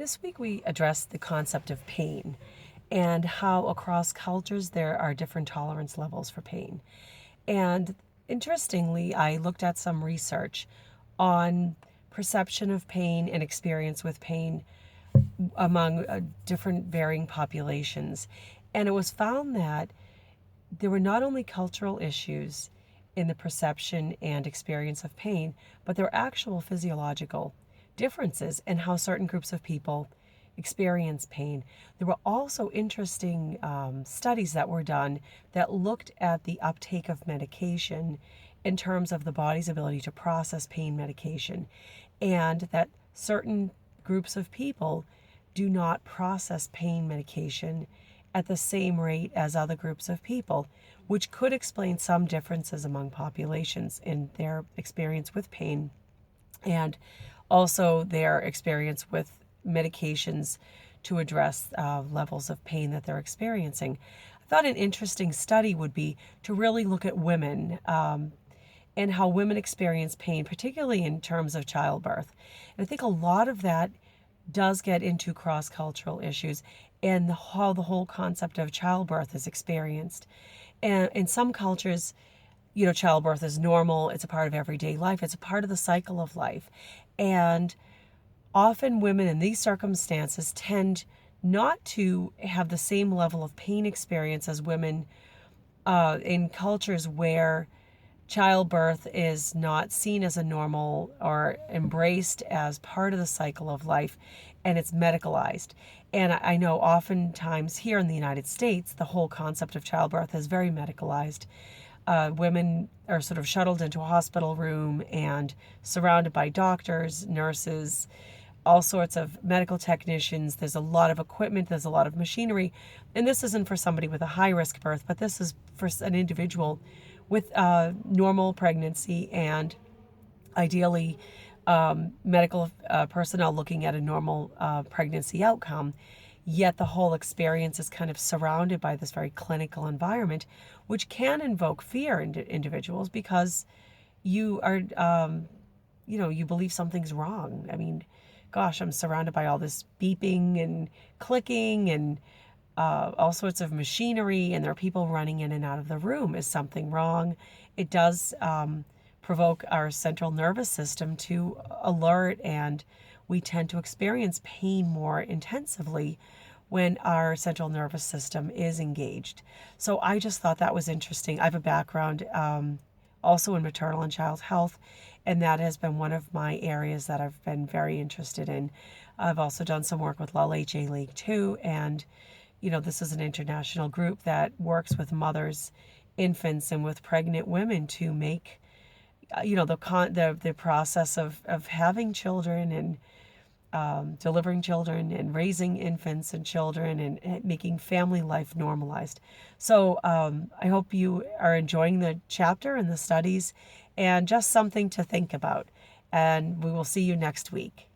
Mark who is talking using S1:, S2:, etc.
S1: This week we addressed the concept of pain and how across cultures there are different tolerance levels for pain. And interestingly, I looked at some research on perception of pain and experience with pain among different varying populations. And it was found that there were not only cultural issues in the perception and experience of pain, but there were actual physiological differences in how certain groups of people experience pain. There were also interesting studies that were done that looked at the uptake of medication in terms of the body's ability to process pain medication, and that certain groups of people do not process pain medication at the same rate as other groups of people, which could explain some differences among populations in their experience with pain and also their experience with medications to address levels of pain that they're experiencing. I thought an interesting study would be to really look at women and how women experience pain, particularly in terms of childbirth. And I think a lot of that does get into cross-cultural issues and how the whole concept of childbirth is experienced. And in some cultures, childbirth is normal. It's a part of everyday life. It's a part of the cycle of life. And often women in these circumstances tend not to have the same level of pain experience as women in cultures where childbirth is not seen as a normal or embraced as part of the cycle of life, and it's medicalized. And I know oftentimes here in the United States, the whole concept of childbirth is very medicalized. Women are sort of shuttled into a hospital room and surrounded by doctors, nurses, all sorts of medical technicians. There's a lot of equipment, there's a lot of machinery. And this isn't for somebody with a high risk birth, but this is for an individual with normal pregnancy and ideally medical personnel looking at a normal pregnancy outcome. Yet the whole experience is kind of surrounded by this very clinical environment, which can invoke fear in individuals because you are, you believe something's wrong. I mean, gosh, I'm surrounded by all this beeping and clicking and all sorts of machinery, and there are people running in and out of the room. Is something wrong? It does provoke our central nervous system to alert, and we tend to experience pain more intensively when our central nervous system is engaged. So I just thought that was interesting. I have a background also in maternal and child health, and that has been one of my areas that I've been very interested in. I've also done some work with LHA League too, and this is an international group that works with mothers, infants, and with pregnant women to make, the process of having children and delivering children and raising infants and children and making family life normalized. So I hope you are enjoying the chapter and the studies and just something to think about. And we will see you next week.